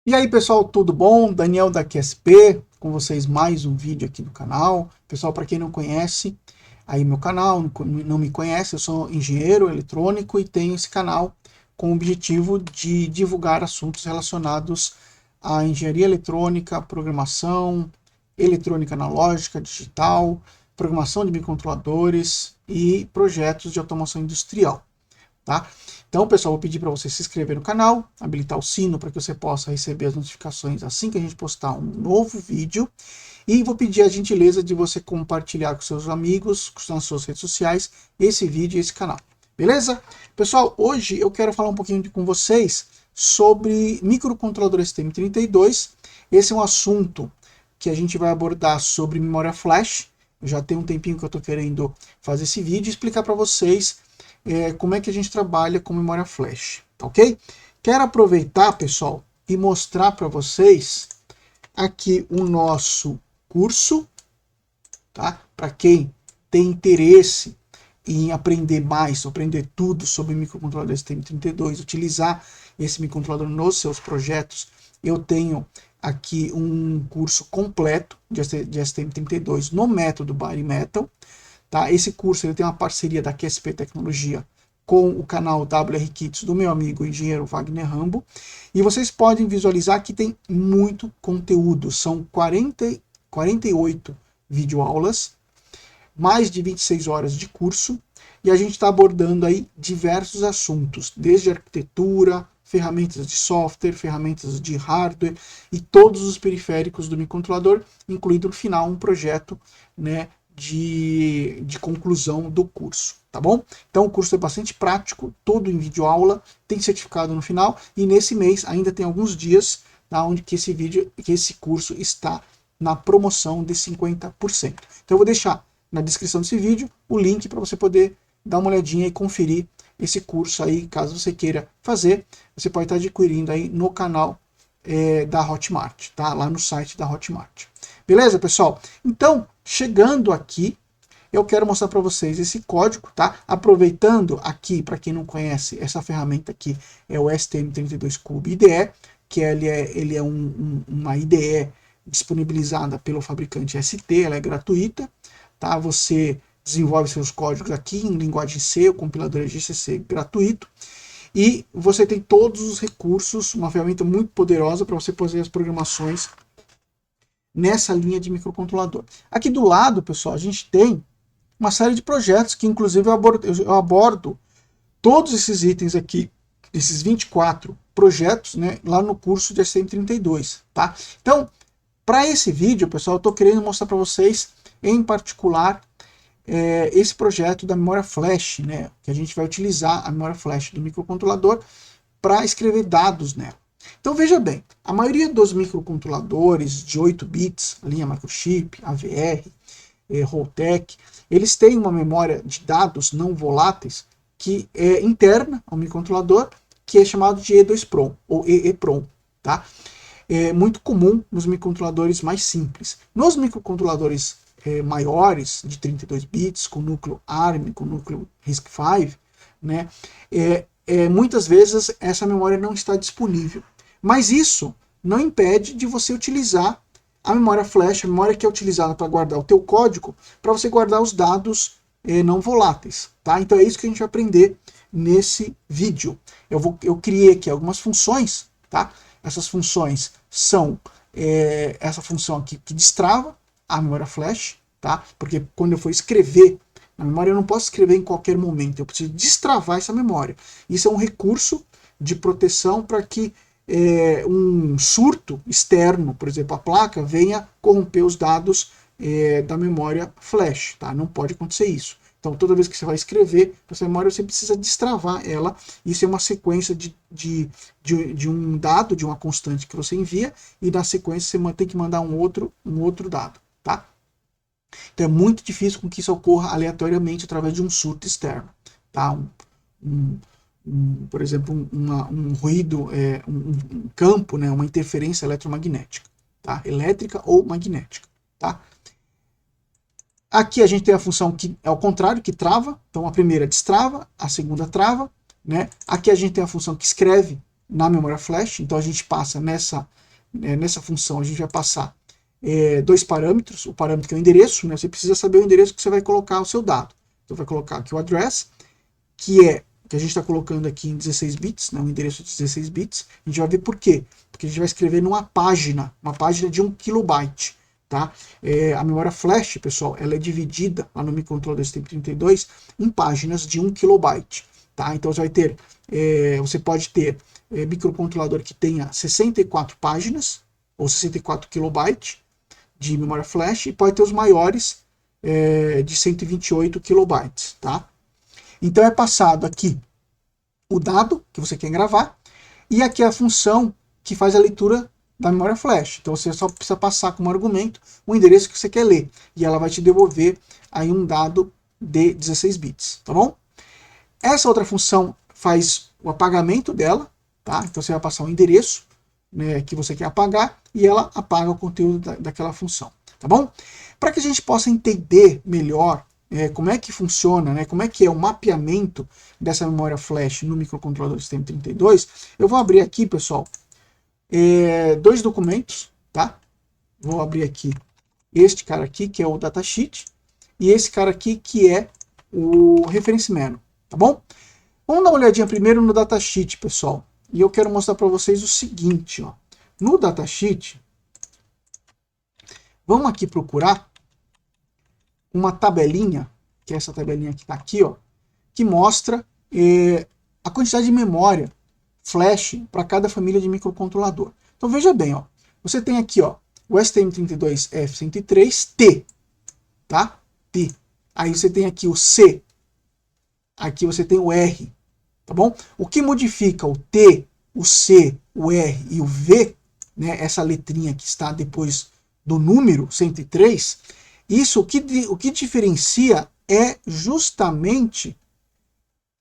E aí pessoal, tudo bom? Daniel da QSP, com vocês mais um vídeo aqui do canal. Pessoal, para quem não conhece aí meu canal, não me conhece, eu sou engenheiro eletrônico e tenho esse canal com o objetivo de divulgar assuntos relacionados à engenharia eletrônica, programação, eletrônica analógica, digital, programação de microcontroladores e projetos de automação industrial. Tá? Então, pessoal, vou pedir para você se inscrever no canal, habilitar o sino para que você possa receber as notificações assim que a gente postar um novo vídeo. E vou pedir a gentileza de você compartilhar com seus amigos, nas suas redes sociais, esse vídeo e esse canal. Beleza? Pessoal, hoje eu quero falar um pouquinho com vocês sobre microcontrolador STM32. Esse é um assunto que a gente vai abordar sobre memória flash. Já tem um tempinho que eu estou querendo fazer esse vídeo e explicar para vocês como é que a gente trabalha com memória flash, tá ok? Quero aproveitar, pessoal, e mostrar para vocês aqui o nosso curso, tá? Para quem tem interesse em aprender mais, aprender tudo sobre microcontrolador STM32, utilizar esse microcontrolador nos seus projetos, eu tenho aqui um curso completo de STM32 no método Bare Metal. Tá? Esse curso ele tem uma parceria da QSP Tecnologia com o canal WR Kits do meu amigo engenheiro Wagner Rambo. E vocês podem visualizar que tem muito conteúdo. São 48 videoaulas, mais de 26 horas de curso. E a gente está abordando aí diversos assuntos, desde arquitetura, ferramentas de software, ferramentas de hardware e todos os periféricos do microcontrolador, incluindo no final um projeto, né, de conclusão do curso, tá bom? Então o curso é bastante prático, todo em videoaula, tem certificado no final, e nesse mês ainda tem alguns dias onde que esse curso está na promoção de 50%. Então eu vou deixar na descrição desse vídeo o link para você poder dar uma olhadinha e conferir esse curso aí, caso você queira fazer, você pode estar adquirindo aí no canal da Hotmart, tá? Lá no site da Hotmart. Beleza, pessoal? Então, chegando aqui, eu quero mostrar para vocês esse código, tá? Aproveitando aqui, para quem não conhece, essa ferramenta aqui é o STM32Cube IDE, que ele é uma IDE disponibilizada pelo fabricante ST, ela é gratuita, tá? Você desenvolve seus códigos aqui em linguagem C, o compilador é GCC gratuito, e você tem todos os recursos, uma ferramenta muito poderosa para você fazer as programações nessa linha de microcontrolador. Aqui do lado, pessoal, a gente tem uma série de projetos que inclusive eu abordo todos esses itens aqui, esses 24 projetos, né, lá no curso de STM32, tá? Então, para esse vídeo, pessoal, eu estou querendo mostrar para vocês, em particular, esse projeto da memória flash, né, que a gente vai utilizar a memória flash do microcontrolador para escrever dados nela. Então veja bem, a maioria dos microcontroladores de 8 bits, linha Microchip, AVR, Holtec, eles têm uma memória de dados não voláteis que é interna ao microcontrolador, que é chamado de E2PROM, ou EEPROM, tá? É muito comum nos microcontroladores mais simples. Nos microcontroladores maiores, de 32 bits, com núcleo ARM, com núcleo RISC-V, né, muitas vezes essa memória não está disponível. Mas isso não impede de você utilizar a memória flash, a memória que é utilizada para guardar o teu código, para você guardar os dados não voláteis. Tá? Então é isso que a gente vai aprender nesse vídeo. Eu criei aqui algumas funções, tá? Essas funções são essa função aqui que destrava a memória flash, tá? Porque quando eu for escrever na memória, eu não posso escrever em qualquer momento, eu preciso destravar essa memória. Isso é um recurso de proteção para que um surto externo, por exemplo, a placa, venha corromper os dados da memória flash, tá? Não pode acontecer isso. Então, toda vez que você vai escrever essa memória, você precisa destravar ela. Isso é uma sequência de um dado, de uma constante que você envia, e na sequência você tem que mandar um outro dado, tá? Então é muito difícil com que isso ocorra aleatoriamente através de um surto externo, tá? Por exemplo, um ruído, um campo, né? Uma interferência eletromagnética, tá? Elétrica ou magnética, tá? Aqui a gente tem a função que é ao contrário, que trava. Então a primeira destrava, a segunda trava, né? Aqui a gente tem a função que escreve na memória flash. Então a gente passa nessa função, a gente vai passar dois parâmetros. O parâmetro que é o endereço, né? Você precisa saber o endereço que você vai colocar o seu dado. Então vai colocar aqui o address, que a gente está colocando aqui em 16 bits, né? Um endereço de 16 bits. A gente vai ver por quê. Porque a gente vai escrever numa página, uma página de 1 kilobyte. Tá? A memória flash, pessoal, ela é dividida lá no microcontrolador STM32 em páginas de 1 kilobyte. Tá? Então você pode ter microcontrolador que tenha 64 páginas, ou 64 kilobytes de memória flash, e pode ter os maiores de 128 kilobytes. Tá? Então é passado aqui o dado que você quer gravar, e aqui a função que faz a leitura da memória flash. Então você só precisa passar como argumento o endereço que você quer ler, e ela vai te devolver aí um dado de 16 bits, tá bom? Essa outra função faz o apagamento dela, tá? Então você vai passar o endereço, né, que você quer apagar, e ela apaga o conteúdo daquela função, tá bom? Para que a gente possa entender melhor como é que funciona, né, como é que é o mapeamento dessa memória flash no microcontrolador STM32, eu vou abrir aqui, pessoal, dois documentos, tá? Vou abrir aqui este cara aqui, que é o datasheet, e esse cara aqui, que é o reference manual, tá bom? Vamos dar uma olhadinha primeiro no datasheet, pessoal. E eu quero mostrar para vocês o seguinte, ó. No datasheet, vamos aqui procurar uma tabelinha, que é essa tabelinha que está aqui, ó, que mostra a quantidade de memória flash para cada família de microcontrolador. Então veja bem, ó, você tem aqui, ó, o STM32F103T, tá? T. Aí você tem aqui o C, aqui você tem o R, tá bom? O que modifica o T, o C, o R e o V, né, essa letrinha que está depois do número 103, isso o que diferencia é justamente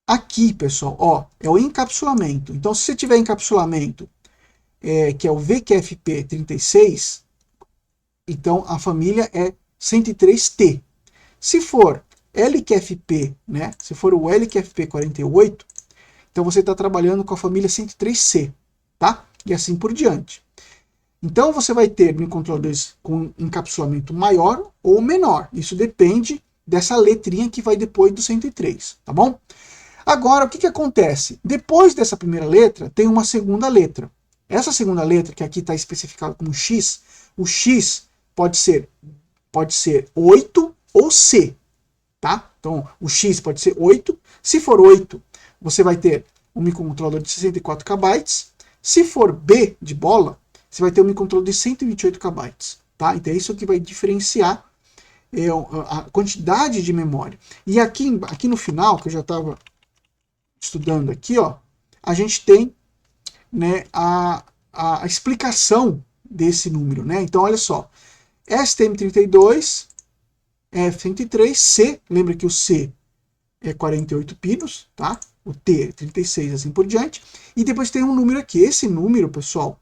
aqui, pessoal, ó, é o encapsulamento. Então, se você tiver encapsulamento, que é o VQFP36, então a família é 103T. Se for LQFP, né, se for o LQFP48, então você está trabalhando com a família 103C, tá? E assim por diante. Então você vai ter microcontroladores com encapsulamento maior ou menor. Isso depende dessa letrinha que vai depois do 103, tá bom? Agora, o que acontece? Depois dessa primeira letra, tem uma segunda letra. Essa segunda letra, que aqui está especificada como X, o X pode ser 8 ou C, tá? Então, o X pode ser 8. Se for 8, você vai ter um microcontrolador de 64 KB. Se for B de bola, você vai ter um microcontrolador de 128 KB, tá? Então, é isso que vai diferenciar a quantidade de memória. E aqui no final, que eu já estava estudando aqui, ó, a gente tem, né, a explicação desse número, né? Então, olha só, STM32, F103, lembra que o C é 48 pinos, tá? O T é 36, assim por diante. E depois tem um número aqui. Esse número, pessoal,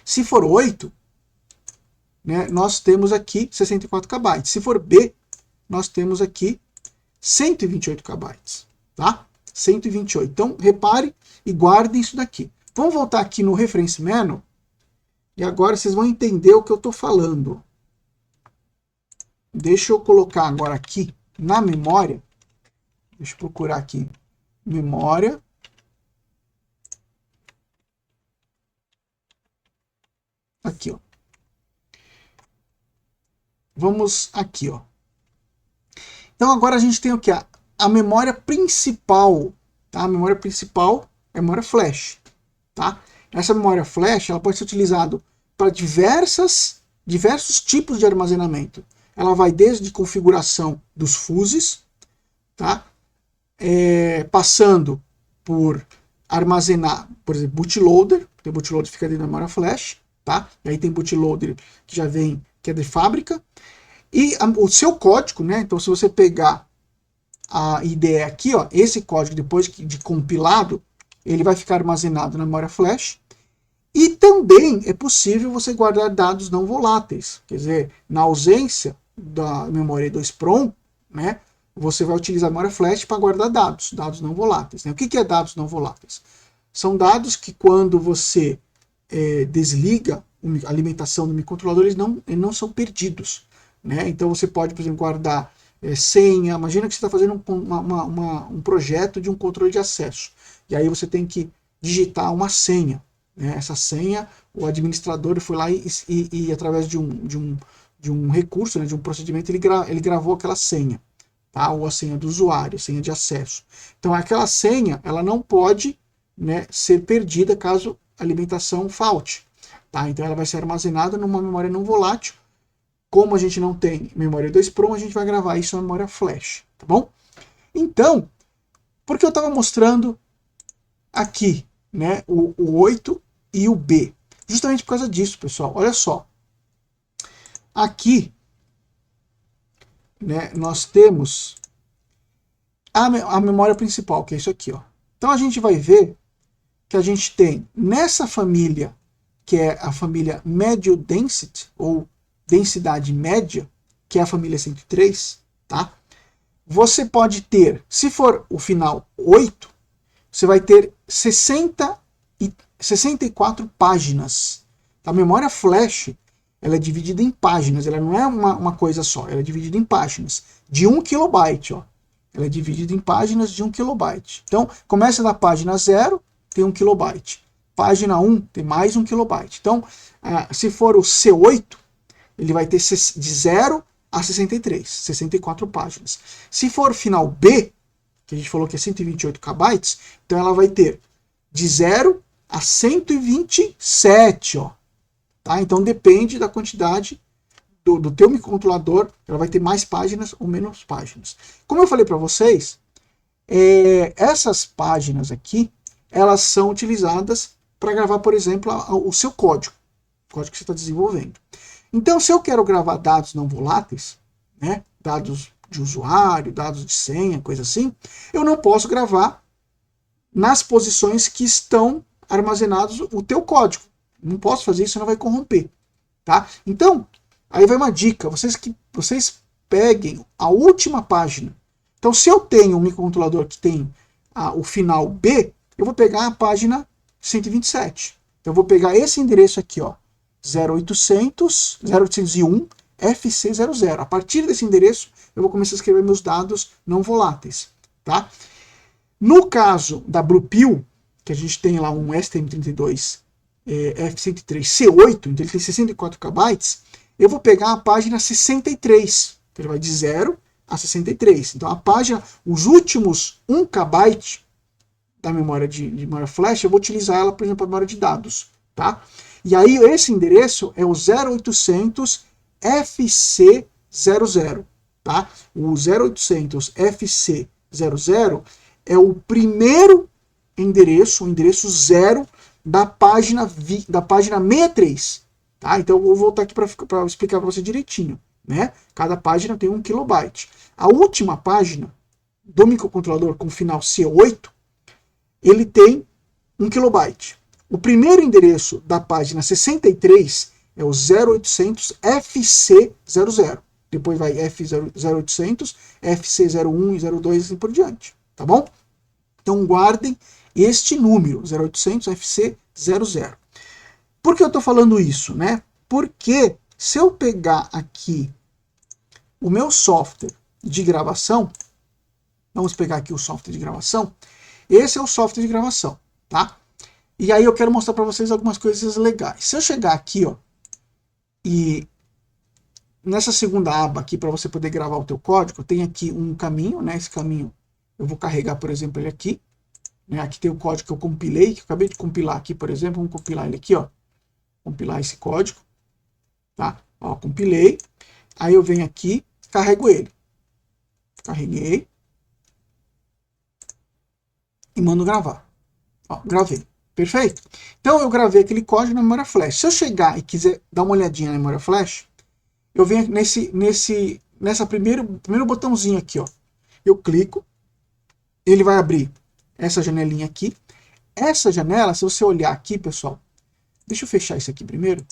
se for 8, né, nós temos aqui 64 KB. Se for B, nós temos aqui 128 KB, tá? 128. Então, repare e guardem isso daqui. Vamos voltar aqui no Reference Manual. E agora vocês vão entender o que eu estou falando. Deixa eu colocar agora aqui na memória. Deixa eu procurar aqui. Memória. Aqui, ó. Vamos aqui, ó. Então agora a gente tem o que? A memória principal, tá? A memória principal é a memória flash, tá? Essa memória flash, ela pode ser utilizada para diversos tipos de armazenamento. Ela vai desde configuração dos fuses, tá? Passando por armazenar, por exemplo, bootloader. O bootloader fica dentro da memória flash, tá? E aí tem bootloader que já vem, que é de fábrica. E o seu código, né? Então, se você pegar a IDE aqui, ó, esse código depois de compilado, ele vai ficar armazenado na memória flash. E também é possível você guardar dados não voláteis. Quer dizer, na ausência da memória 2PROM, né, você vai utilizar a memória flash para guardar dados não voláteis. Né? O que é dados não voláteis? São dados que quando você desliga a alimentação do microcontrolador, eles não são perdidos, né? Então você pode, por exemplo, guardar senha. Imagina que você está fazendo um projeto de um controle de acesso, e aí você tem que digitar uma senha, né? Essa senha, o administrador foi lá e através de um recurso, né, de um procedimento, ele gravou aquela senha, tá? Ou a senha do usuário, senha de acesso. Então aquela senha, ela não pode, né, ser perdida caso a alimentação falte, tá? Então ela vai ser armazenada numa memória não volátil. Como a gente não tem memória 2PROM, a gente vai gravar isso na memória flash, tá bom? Então, porque eu estava mostrando aqui, né, o 8 e o B? Justamente por causa disso, pessoal. Olha só. Aqui, né, nós temos a memória principal, que é isso aqui, ó. Então a gente vai ver que a gente tem nessa família, que é a família Medio Density, ou densidade média, que é a família 103, tá? Você pode ter, se for o final 8, você vai ter 64 páginas. A memória flash, ela é dividida em páginas, ela não é uma coisa só, ela é dividida em páginas, de 1 kilobyte, ó. Ela é dividida em páginas de 1 kilobyte. Então, começa da página 0, tem 1 kilobyte. Página 1 tem mais 1 kilobyte. Então, se for o C8, ele vai ter de 0 a 63, 64 páginas. Se for final B, que a gente falou que é 128 KB, então ela vai ter de 0 a 127, ó. Tá? Então depende da quantidade do teu microcontrolador, ela vai ter mais páginas ou menos páginas. Como eu falei para vocês, essas páginas aqui, elas são utilizadas para gravar, por exemplo, o seu código que você está desenvolvendo. Então, se eu quero gravar dados não voláteis, né, dados de usuário, dados de senha, coisa assim, eu não posso gravar nas posições que estão armazenados o teu código. Não posso fazer isso, senão vai corromper, tá? Então, aí vai uma dica, vocês peguem a última página. Então, se eu tenho um microcontrolador que tem o final B, eu vou pegar a página 127. Então, eu vou pegar esse endereço aqui, ó, 0801 FC00. A partir desse endereço, eu vou começar a escrever meus dados não voláteis, tá? No caso da Bluepill, que a gente tem lá um STM32 F103C8, então ele tem 64 KB, eu vou pegar a página 63, que ele vai de 0 a 63. Então a página, os últimos 1 KB da memória de memória flash, eu vou utilizar ela, por exemplo, para memória de dados, tá? E aí esse endereço é o 0800 FC00, tá? O 0800 FC00 é o primeiro endereço, o endereço 0 da página 63, tá? Então eu vou voltar aqui para explicar para você direitinho, né? Cada página tem 1 kilobyte. A última página do microcontrolador com final C8, ele tem 1 kilobyte. O primeiro endereço da página 63 é o 0800 FC00. Depois vai F0800, FC01 e 02 e assim por diante, tá bom? Então guardem este número, 0800 FC00. Por que eu estou falando isso, né? Porque se eu pegar aqui o meu software de gravação, vamos pegar aqui o software de gravação, esse é o software de gravação, tá? E aí eu quero mostrar para vocês algumas coisas legais. Se eu chegar aqui, ó, e nessa segunda aba aqui para você poder gravar o teu código, tem aqui um caminho, né? Esse caminho eu vou carregar, por exemplo, ele aqui. Né? Aqui tem o código que eu compilei, que eu acabei de compilar aqui, por exemplo. Vamos compilar ele aqui, ó. Compilar esse código, tá? Ó, compilei. Aí eu venho aqui, carrego ele. Carreguei. E mando gravar. Ó, gravei. Perfeito? Então eu gravei aquele código na memória flash. Se eu chegar e quiser dar uma olhadinha na memória flash, eu venho nessa primeiro botãozinho aqui, ó. Eu clico, ele vai abrir essa janelinha aqui. Essa janela, se você olhar aqui, pessoal, deixa eu fechar isso aqui primeiro.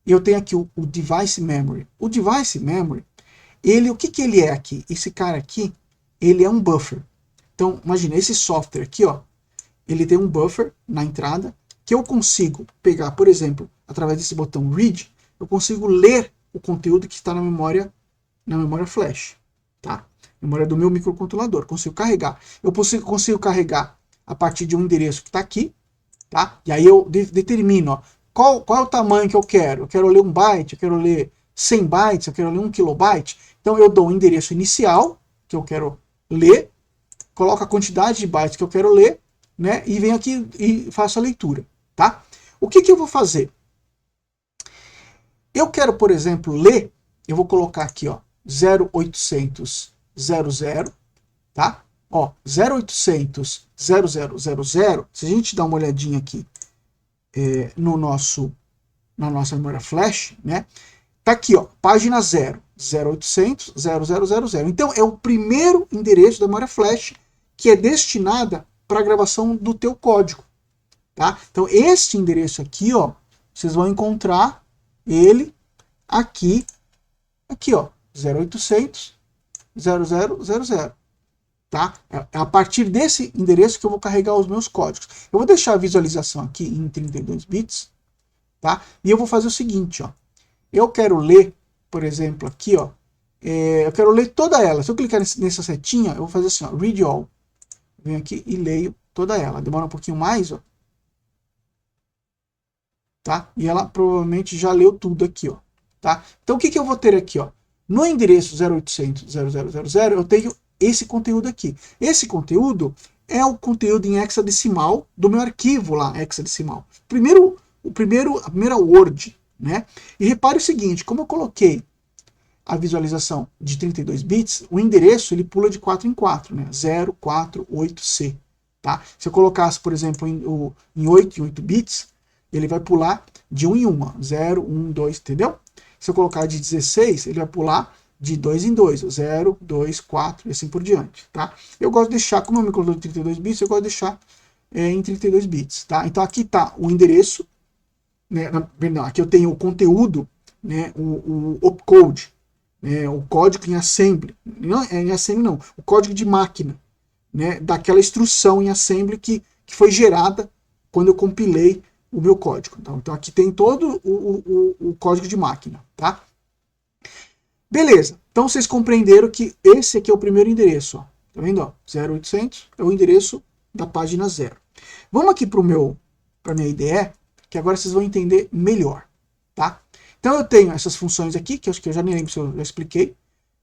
Eu tenho aqui o Device Memory. O Device Memory, o que ele é aqui? Esse cara aqui, ele é um buffer. Então, imagina, esse software aqui, ó, ele tem um buffer na entrada, que eu consigo pegar, por exemplo, através desse botão Read, eu consigo ler o conteúdo que está na memória flash, tá? Memória do meu microcontrolador, consigo carregar. Eu consigo carregar a partir de um endereço que está aqui, tá? E aí eu determino, ó, qual é o tamanho que eu quero. Eu quero ler 1 byte, eu quero ler 100 bytes, eu quero ler 1 kilobyte. Então eu dou um endereço inicial, que eu quero ler, coloco a quantidade de bytes que eu quero ler, né? E venho aqui e faço a leitura, tá? O que eu vou fazer? Eu quero, por exemplo, ler, eu vou colocar aqui, ó, 0800 00, tá? Ó, 0800 0000, se a gente dá uma olhadinha aqui na nossa memória flash, né? Tá aqui, ó, página 0, 0800 0000. Então é o primeiro endereço da memória flash que é destinada para a gravação do teu código, tá? Então este endereço aqui, ó, vocês vão encontrar ele aqui, ó, 0800 0000, tá? É a partir desse endereço que eu vou carregar os meus códigos. Eu vou deixar a visualização aqui em 32 bits, tá? E eu vou fazer o seguinte, ó, eu quero ler, por exemplo, aqui, ó, eu quero ler toda ela. Se eu clicar nessa setinha, eu vou fazer assim, ó, read all. Venho aqui e leio toda ela. Demora um pouquinho mais, ó, tá? E ela provavelmente já leu tudo aqui, ó, tá? Então o que eu vou ter aqui, ó? No endereço 0800 0000, eu tenho esse conteúdo aqui. Esse conteúdo é o conteúdo em hexadecimal do meu arquivo lá, hexadecimal. A primeira Word, né? E repare o seguinte, como eu coloquei a visualização de 32 bits, o endereço ele pula de 4 em 4, né? 048C, tá? Se eu colocasse, por exemplo, em 8 em 8 bits, ele vai pular de 1 em 1, 0, 1, 2, entendeu? Se eu colocar de 16, ele vai pular de 2 em 2, 0, 2, 4 e assim por diante, tá? Eu gosto de deixar, como é um microcontrolador de 32 bits, eu gosto de deixar em 32 bits, tá? Então aqui está o endereço, né? Perdão, aqui eu tenho o conteúdo, né? O opcode, né? O código em assembly, não é em assembly não, o código de máquina, né? Daquela instrução em assembly que foi gerada quando eu compilei o meu código. Então aqui tem todo o código de máquina, tá? Beleza, então vocês compreenderam que esse aqui é o primeiro endereço, ó. Tá vendo? Ó? 0800 é o endereço da página 0. Vamos aqui para minha IDE, que agora vocês vão entender melhor, tá? Então eu tenho essas funções aqui, que eu acho que eu já nem lembro se eu já expliquei,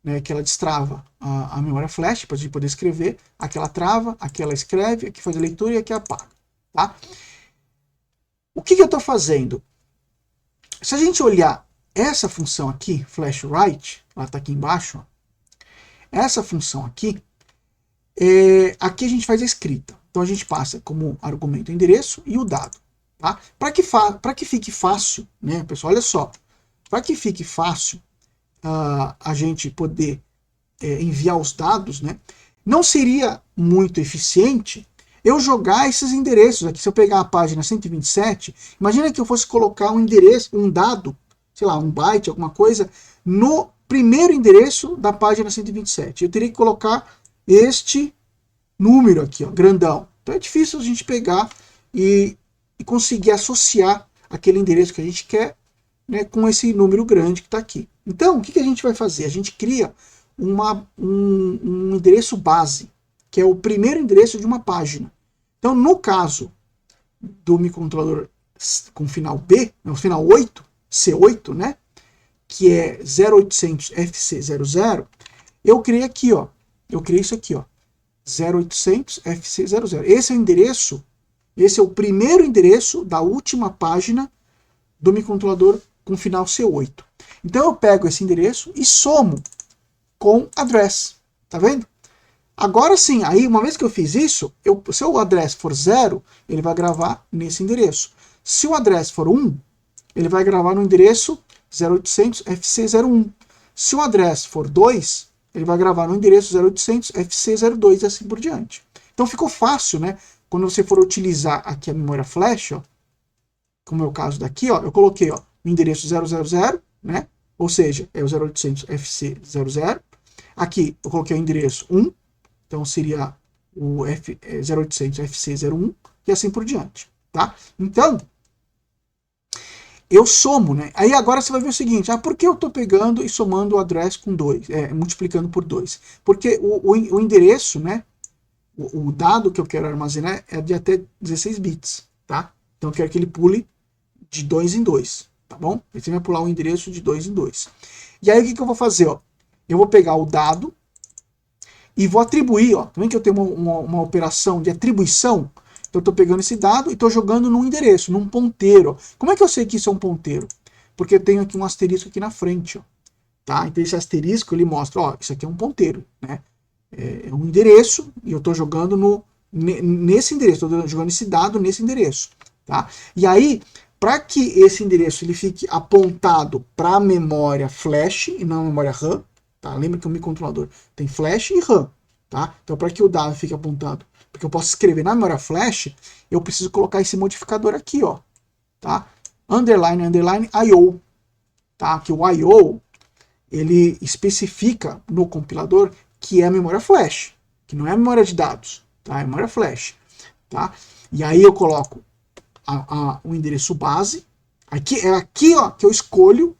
né, que ela destrava a memória flash para a gente poder escrever, aqui ela trava, aqui ela escreve, aqui faz a leitura e aqui apaga, tá? O que eu estou fazendo? Se a gente olhar essa função aqui, flash write, ela está aqui embaixo, ó, essa função aqui, aqui a gente faz a escrita. Então a gente passa como argumento o endereço e o dado. Tá? Para que fique fácil, né, pessoal, olha só, para que fique fácil a gente poder enviar os dados, né, não seria muito eficiente eu jogar esses endereços aqui. Se eu pegar a página 127, imagina que eu fosse colocar um endereço, um dado, sei lá, 1 byte, alguma coisa, no primeiro endereço da página 127. Eu teria que colocar este número aqui, ó, grandão. Então é difícil a gente pegar e conseguir associar aquele endereço que a gente quer, né, com esse número grande que está aqui. Então, o que a gente vai fazer? A gente cria um endereço base, que é o primeiro endereço de uma página. Então, no caso do microcontrolador com final B, no final 8, C8, né, que é 0800 FC00, eu criei aqui, ó, eu criei isso aqui, ó, 0800 FC00. Esse é o endereço, esse é o primeiro endereço da última página do microcontrolador com final C8. Então eu pego esse endereço e somo com address, tá vendo? Agora sim, aí uma vez que eu fiz isso, se o address for 0, ele vai gravar nesse endereço. Se o address for 1, ele vai gravar no endereço 0800 FC01. Se o address for 2, ele vai gravar no endereço 0800 FC02 e assim por diante. Então ficou fácil, né? Quando você for utilizar aqui a memória flash, ó, como é o caso daqui, ó, eu coloquei, ó, o endereço 000, né? Ou seja, é o 0800 FC00. Aqui eu coloquei o endereço 1, então seria o 0800 FC01. e assim por diante, tá? Então, eu somo, né? Aí agora você vai ver o seguinte, por que eu estou pegando e somando o address com 2, multiplicando por 2? Porque o endereço, né, o dado que eu quero armazenar é de até 16 bits, tá? Então eu quero que ele pule de 2 em 2, tá bom? Ele vai pular o endereço de 2 em 2. E aí o que eu vou fazer, ó? Eu vou pegar o dado e vou atribuir, ó. Também que eu tenho uma operação de atribuição. Então eu estou pegando esse dado e estou jogando num endereço, num ponteiro. Como é que eu sei que isso é um ponteiro? Porque eu tenho aqui um asterisco aqui na frente, ó. Tá? Então esse asterisco ele mostra, ó, isso aqui é um ponteiro, né? É um endereço e eu estou jogando nesse endereço, estou jogando esse dado nesse endereço, tá? E aí, para que esse endereço ele fique apontado para a memória flash e não a memória RAM, tá? Lembra que o microcontrolador tem flash e RAM, tá? Então para que o dado fique apontado, porque eu posso escrever na memória flash, eu preciso colocar esse modificador aqui, ó, tá? Underline, underline, IO, tá? Que o IO ele especifica no compilador que é a memória flash, que não é a memória de dados, tá? É a memória flash, tá? E aí eu coloco o endereço base, é aqui ó, que eu escolho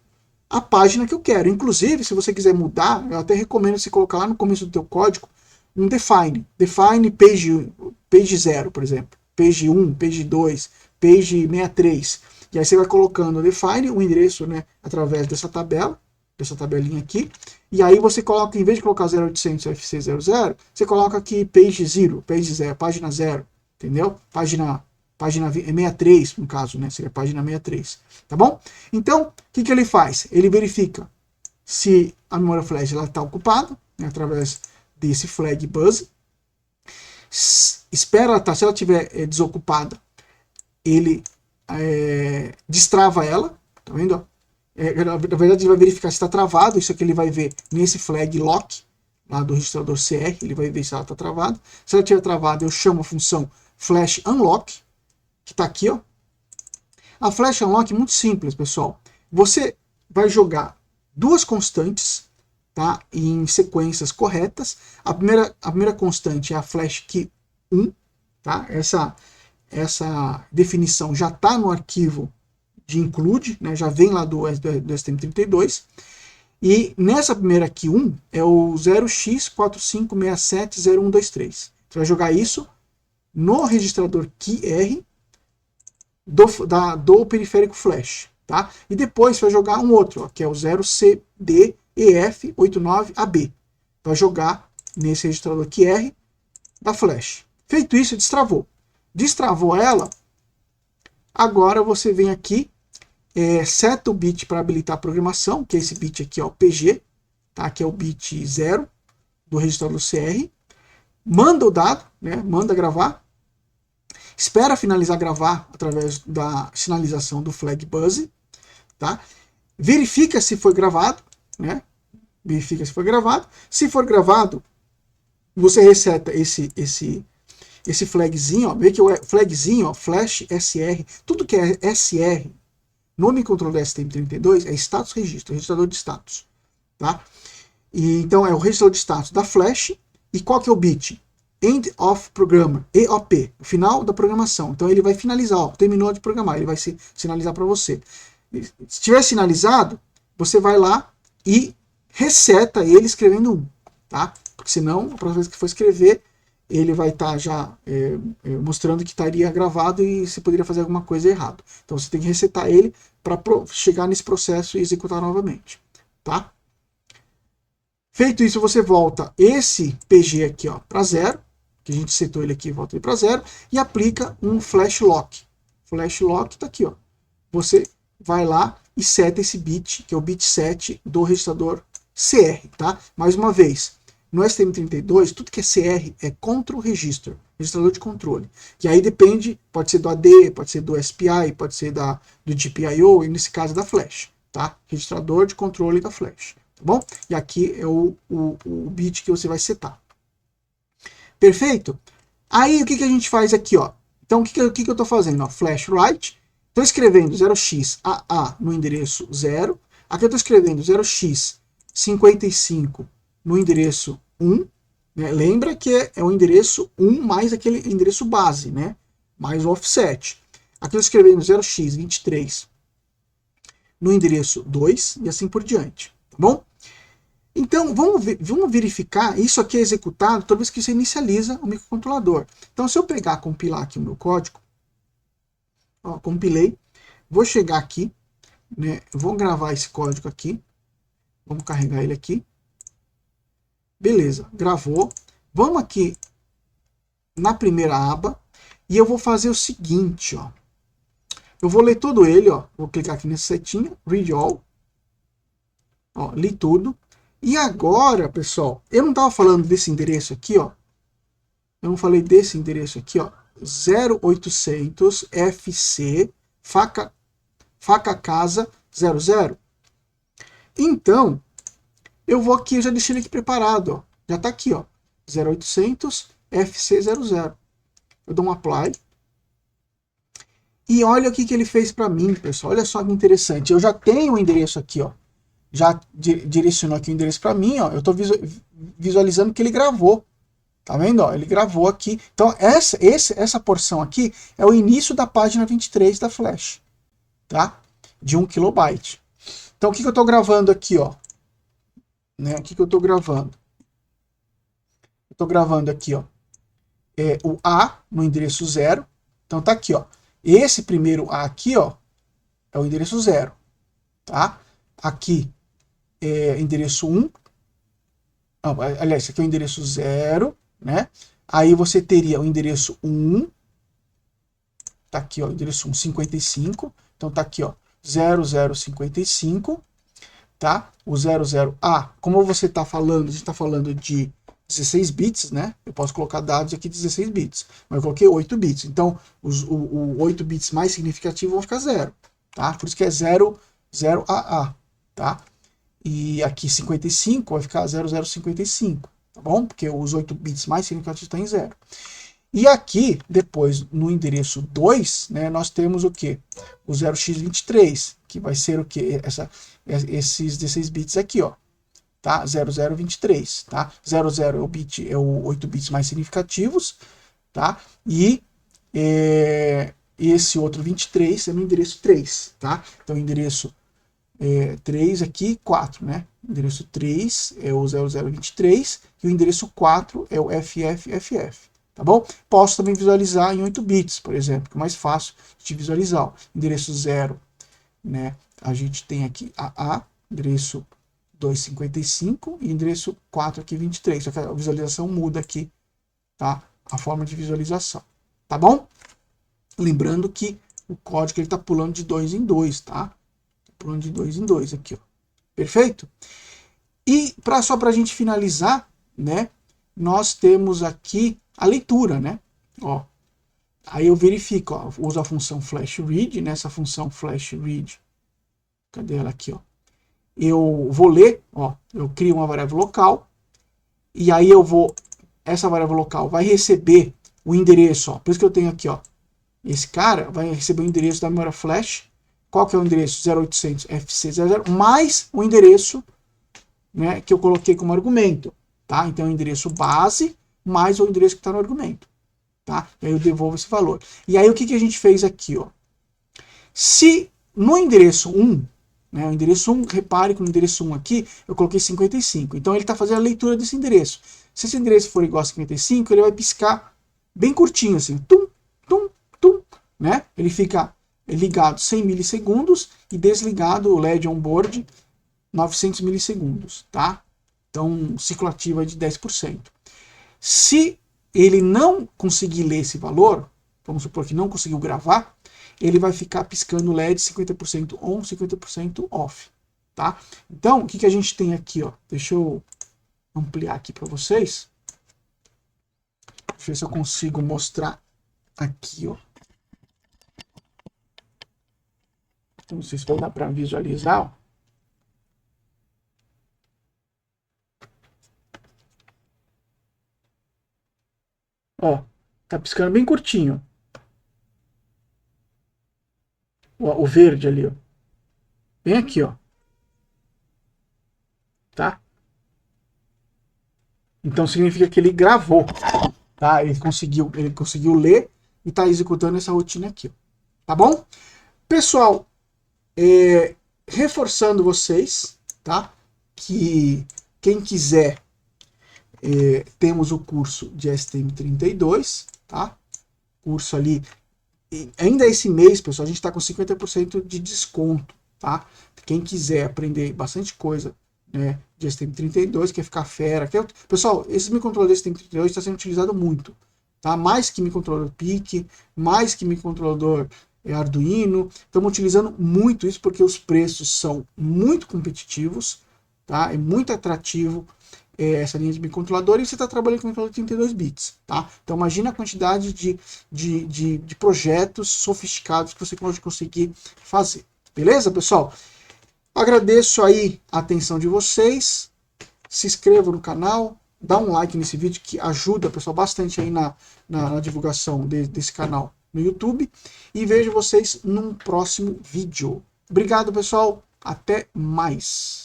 a página que eu quero. Inclusive, se você quiser mudar, eu até recomendo você colocar lá no começo do teu código um define page 0, por exemplo, page 1, page 2, page 63. E aí você vai colocando o define, o endereço, né, através dessa tabela, dessa tabelinha aqui, e aí você coloca, em vez de colocar 0800 FC00, você coloca aqui page 0, página 0, entendeu? Página 63, no caso, né? Seria a página 63, tá bom? Então, o que ele faz? Ele verifica se a memória flash está ocupada, né, através desse flag buzz, espera, tá, se ela estiver desocupada, ele destrava ela, tá vendo? Na verdade, ele vai verificar se está travado, isso aqui ele vai ver nesse flag lock, lá do registrador CR, ele vai ver se ela está travada. Se ela estiver travada, eu chamo a função flash unlock, que está aqui, ó. A flash unlock é muito simples, pessoal. Você vai jogar duas constantes, tá, em sequências corretas. A primeira constante é a flash key 1, tá? Essa definição já está no arquivo de include, né, já vem lá do STM32, e nessa primeira aqui 1 é o 0x45670123. Você vai jogar isso no registrador QR do periférico flash, tá? E depois você vai jogar um outro, ó, que é o 0CDEF89AB. Vai jogar nesse registrador QR da flash. Feito isso, destravou. Destravou ela, agora você vem aqui, seta o bit para habilitar a programação, que é esse bit aqui, ó, PG, tá? Que é o bit 0 do registrador CR. Manda o dado, né? Manda gravar. Espera finalizar gravar através da sinalização do flag buzz, tá? Verifica se foi gravado, né? Verifica se foi gravado. Se for gravado, você reseta esse flagzinho, ó, vê que o flagzinho, ó, flash SR, tudo que é SR no microcontrolador STM32 é status registro, registrador de status, tá? E então é o registrador de status da flash. E qual que é o bit? End of Programmer, EOP, o final da programação. Então ele vai finalizar, ó, terminou de programar, ele vai sinalizar para você. Se tiver sinalizado, você vai lá e reseta ele escrevendo 1, tá? Porque senão, a próxima vez que for escrever, ele vai estar já mostrando que estaria gravado e você poderia fazer alguma coisa errada. Então você tem que resetar ele para chegar nesse processo e executar novamente, tá? Feito isso, você volta esse PG aqui para 0, que a gente setou ele aqui, volta ele para 0, e aplica um flash lock. Flash lock está aqui, ó. Você vai lá e seta esse bit, que é o bit 7 do registrador CR, tá? Mais uma vez, no STM32, tudo que é CR é Control Register, registrador de controle. E aí depende, pode ser do AD, pode ser do SPI, pode ser do GPIO, e nesse caso da flash, tá? Registrador de controle da flash, tá bom? E aqui é o bit que você vai setar. Perfeito? Aí o que a gente faz aqui, ó? Então o que eu estou fazendo? Ó, flash write, estou escrevendo 0xAA no endereço 0, aqui eu estou escrevendo 0x55 no endereço 1, né? Lembra que é o endereço 1 mais aquele endereço base, né? mais o offset. Aqui eu escrevi no 0x23 no endereço 2 e assim por diante, tá bom? Então, vamos verificar, isso aqui é executado toda vez que você inicializa o microcontrolador. Então, se eu pegar, compilar aqui o meu código, ó, compilei, vou chegar aqui, né, vou gravar esse código aqui, vamos carregar ele aqui, beleza, gravou, vamos aqui na primeira aba, e eu vou fazer o seguinte, ó, eu vou ler todo ele, ó, vou clicar aqui nesse setinho, read all, ó, li tudo, e agora, pessoal, eu não estava falando desse endereço aqui, ó, eu não falei desse endereço aqui, ó, 0800 FC faca casa 00. Então, eu vou aqui, eu já deixei ele aqui preparado, ó, já está aqui, ó, 0800 FC00. Eu dou um apply. E olha o que ele fez para mim, pessoal. Olha só que interessante. Eu já tenho o endereço aqui, ó. Já direcionou aqui o endereço para mim, ó. Eu estou visualizando que ele gravou. Tá vendo? Ó, ele gravou aqui. Então, essa porção aqui é o início da página 23 da Flash. Tá? De 1 kilobyte. Então, o que eu estou gravando aqui, ó? Né? O que eu estou gravando? Eu estou gravando aqui, ó. O A no endereço 0. Então, tá aqui, ó. Esse primeiro A aqui, ó, é o endereço 0. Tá? Aqui é endereço 1. Não, aliás, esse aqui é o endereço 0, né? Aí você teria o endereço 1. Tá aqui, ó, o endereço 1, 55. Então tá aqui, ó, 0055. Tá? O 00A, como você tá falando, a gente tá falando de 16 bits, né? Eu posso colocar dados aqui de 16 bits, mas eu coloquei 8 bits. Então, o 8 bits mais significativos vão ficar 0, tá? Por isso que é 00AA, tá? E aqui 55 vai ficar 0055, tá bom? Porque os 8 bits mais significativos estão em 0. E aqui, depois, no endereço 2, né, nós temos o quê? O 0x23, que vai ser o quê? Esses 16 bits aqui, ó. Tá? 0023, tá? 00 é o 8 bits mais significativos, tá? E esse outro 23 é no endereço 3, tá? Então, o endereço 3 aqui, 4, né? O endereço 3 é o 0023 e o endereço 4 é o FFFF, tá bom? Posso também visualizar em 8 bits, por exemplo, que é mais fácil de visualizar. Endereço 0, né? A gente tem aqui AA, endereço 255 e endereço 4 aqui 23. Só que a visualização muda aqui, tá? A forma de visualização, tá bom? Lembrando que o código ele tá pulando de 2 em 2, tá? Tá pulando de 2 em 2 aqui, ó. Perfeito? E só para a gente finalizar, né? Nós temos aqui a leitura, né? Ó, aí eu verifico, ó, uso a função flash read, nessa função flash read, cadê ela aqui, ó? Eu vou ler, ó, eu crio uma variável local, e aí essa variável local vai receber o endereço, ó, por isso que eu tenho aqui, ó, esse cara vai receber o endereço da memória flash, qual que é o endereço? 0800 FC00, mais o endereço, né, que eu coloquei como argumento, tá? Então, o endereço base, mais o endereço que está no argumento, tá? E aí eu devolvo esse valor. E aí, o que a gente fez aqui, ó? Se no endereço 1, né, o endereço 1, repare que no endereço 1 aqui, eu coloquei 55. Então, ele está fazendo a leitura desse endereço. Se esse endereço for igual a 55, ele vai piscar bem curtinho, assim, tum, tum, tum, né? Ele fica ligado 100 milissegundos e desligado o LED onboard 900 milissegundos, tá? Então, ciclo ativo é de 10%. Se ele não conseguir ler esse valor, vamos supor que não conseguiu gravar, ele vai ficar piscando o LED 50% on, 50% off, tá? Então, o que a gente tem aqui, ó? Deixa eu ampliar aqui para vocês. Deixa eu ver se eu consigo mostrar aqui, ó. Não sei se vai dar para visualizar, ó. Ó, tá piscando bem curtinho. O verde ali, ó. Bem aqui, ó. Tá? Então significa que ele gravou, tá? Ele conseguiu ler e tá executando essa rotina aqui, tá bom? Pessoal, reforçando vocês, tá? Que quem quiser, temos o curso de STM32, tá? Curso ali, ainda esse mês, pessoal, a gente está com 50% de desconto, tá? Quem quiser aprender bastante coisa, né, de STM32, quer ficar fera, pessoal, esse microcontrolador STM32 está sendo utilizado muito, tá? Mais que microcontrolador PIC, mais que microcontrolador Arduino, estamos utilizando muito isso porque os preços são muito competitivos, tá? É muito atrativo essa linha de microcontrolador e você está trabalhando com microcontrolador de 32 bits, tá? Então imagina a quantidade de projetos sofisticados que você pode conseguir fazer. Beleza, pessoal? Agradeço aí a atenção de vocês, se inscreva no canal, dá um like nesse vídeo que ajuda, pessoal, bastante aí na divulgação desse canal no YouTube, e vejo vocês num próximo vídeo. Obrigado, pessoal, até mais!